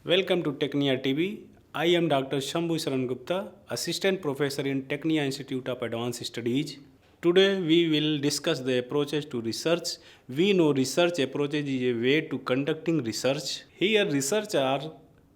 Welcome to Technia TV. I am Dr. Shambhu Sharan Gupta, Assistant Professor in Technia Institute of Advanced Studies. Today we will discuss the approaches to research. We know research approaches is a way to conducting research. Here research are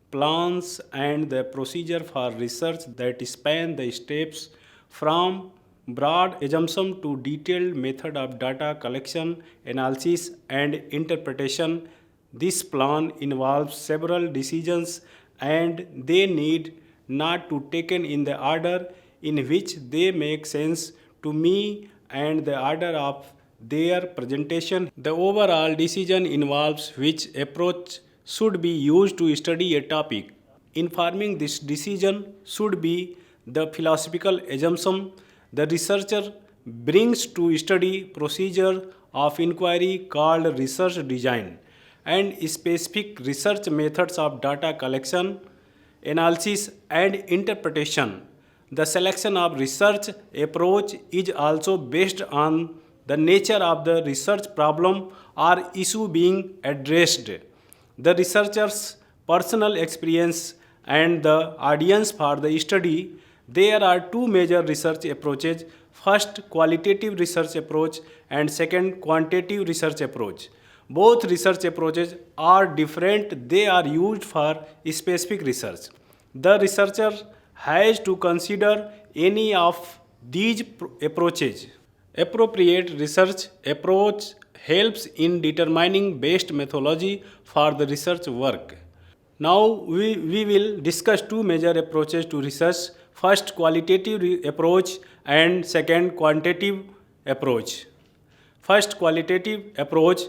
plans and the procedure for research that span the steps from broad assumption to detailed method of data collection, analysis and interpretation. This plan involves several decisions and they need not to taken in the order in which they make sense to me and the order of their presentation. The overall decision involves which approach should be used to study a topic. Informing this decision should be the philosophical assumption the researcher brings to study procedure of inquiry called research design and specific research methods of data collection, analysis and interpretation. The selection of research approach is also based on the nature of the research problem or issue being addressed, the researcher's personal experience and the audience for the study. There are two major research approaches. First, qualitative research approach and second, quantitative research approach. Both research approaches are different. They are used for specific research. The researcher has to consider any of these approaches. Appropriate research approach helps in determining best methodology for the research work. Now we will discuss two major approaches to research. First, qualitative approach and second, quantitative approach. First, qualitative approach.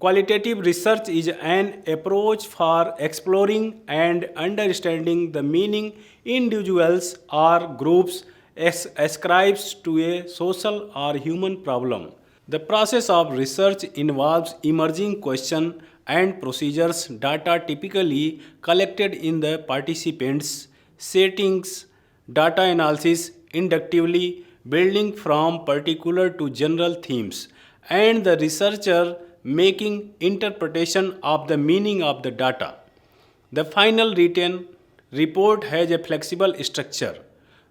Qualitative research is an approach for exploring and understanding the meaning individuals or groups ascribes to a social or human problem. The process of research involves emerging questions and procedures, data typically collected in the participants' settings, data analysis inductively, building from particular to general themes, and the researcher making interpretation of the meaning of the data. The final written report has a flexible structure.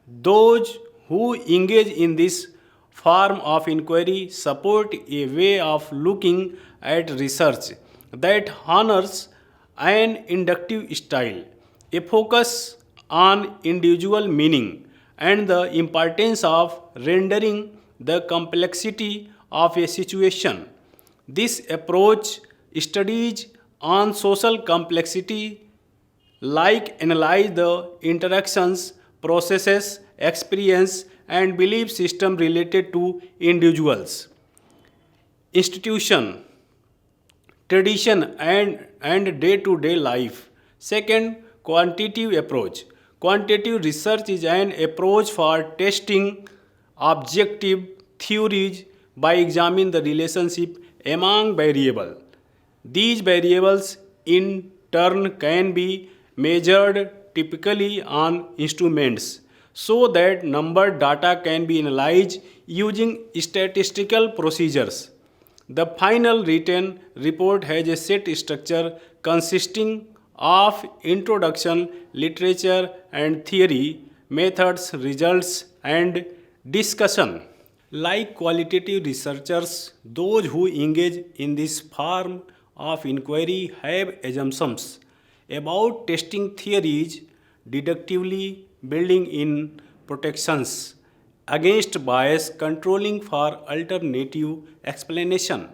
Those who engage in this form of inquiry support a way of looking at research that honors an inductive style, a focus on individual meaning, and the importance of rendering the complexity of a situation. This approach studies on social complexity like analyze the interactions, processes, experience and belief system related to individuals, institution, tradition and day-to-day life. Second, quantitative approach. Quantitative research is an approach for testing objective theories by examining the relationship among variables. These variables in turn can be measured typically on instruments so that number data can be analyzed using statistical procedures. The final written report has a set structure consisting of introduction, literature and theory, methods, results and discussion. Like qualitative researchers, those who engage in this form of inquiry have assumptions about testing theories, deductively building in protections against bias, controlling for alternative explanation,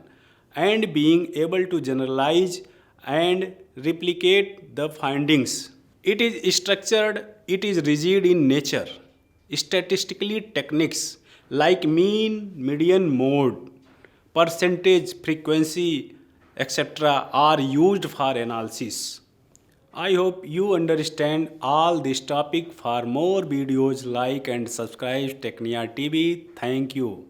and being able to generalize and replicate the findings. It is structured, it is rigid in nature. Statistically techniques like mean, median, mode, percentage, frequency, etc. are used for analysis. I hope you understand all this topic. For more videos, like and subscribe Technia TV. Thank you.